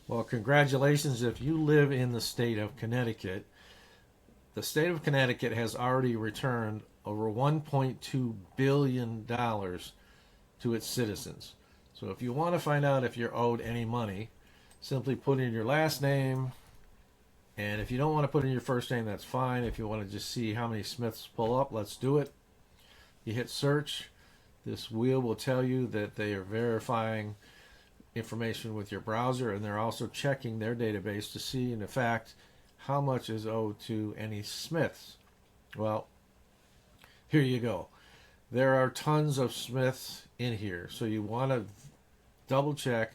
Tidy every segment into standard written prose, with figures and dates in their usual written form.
Well, congratulations if you live in the state of Connecticut. The state of Connecticut has already returned over $1.2 billion to its citizens. So if you want to find out if you're owed any money, simply put in your last name. And if you don't want to put in your first name, that's fine. If you want to just see how many Smiths pull up, let's do it. You hit search. This wheel will tell you that they are verifying information with your browser, and they're also checking their database to see, in fact, how much is owed to any Smiths. Well, here you go. There are tons of Smiths in here, so you want to double check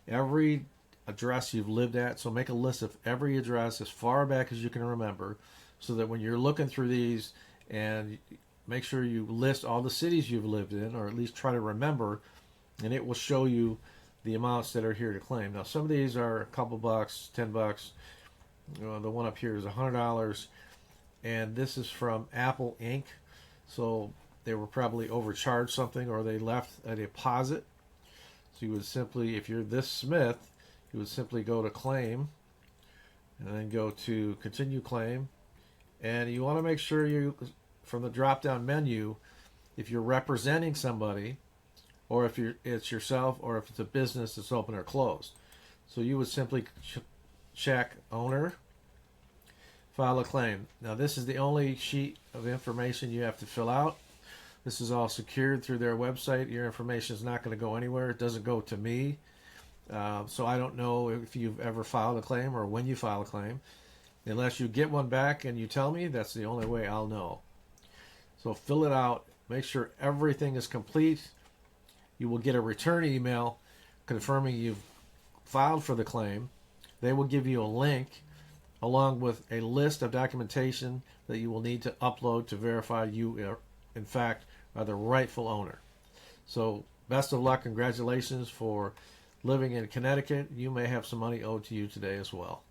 every address you've lived at. So make a list of every address as far back as you can remember, so that when you're looking through these, and make sure you list all the cities you've lived in, or at least try to remember, and it will show you the amounts that are here to claim. Now, some of these are a couple bucks, $10. The one up here is $100, and this is from Apple Inc. So they were probably overcharged something, or they left a deposit. So you would simply, if you're this Smith, you would simply go to claim, and then go to continue claim, and you want to make sure you, from the drop-down menu, if you're representing somebody, or if it's yourself, or if it's a business that's open or closed. So you would simply check owner, file a claim. Now this is the only sheet of information you have to fill out. This is all secured through their website. Your information is not going to go anywhere. It doesn't go to me. So I don't know if you've ever filed a claim or when you file a claim. Unless you get one back and you tell me, that's the only way I'll know. So fill it out. Make sure everything is complete. You will get a return email confirming you've filed for the claim. They will give you a link along with a list of documentation that you will need to upload to verify you, in fact, are the rightful owner. So best of luck. Congratulations for living in Connecticut. You may have some money owed to you today as well.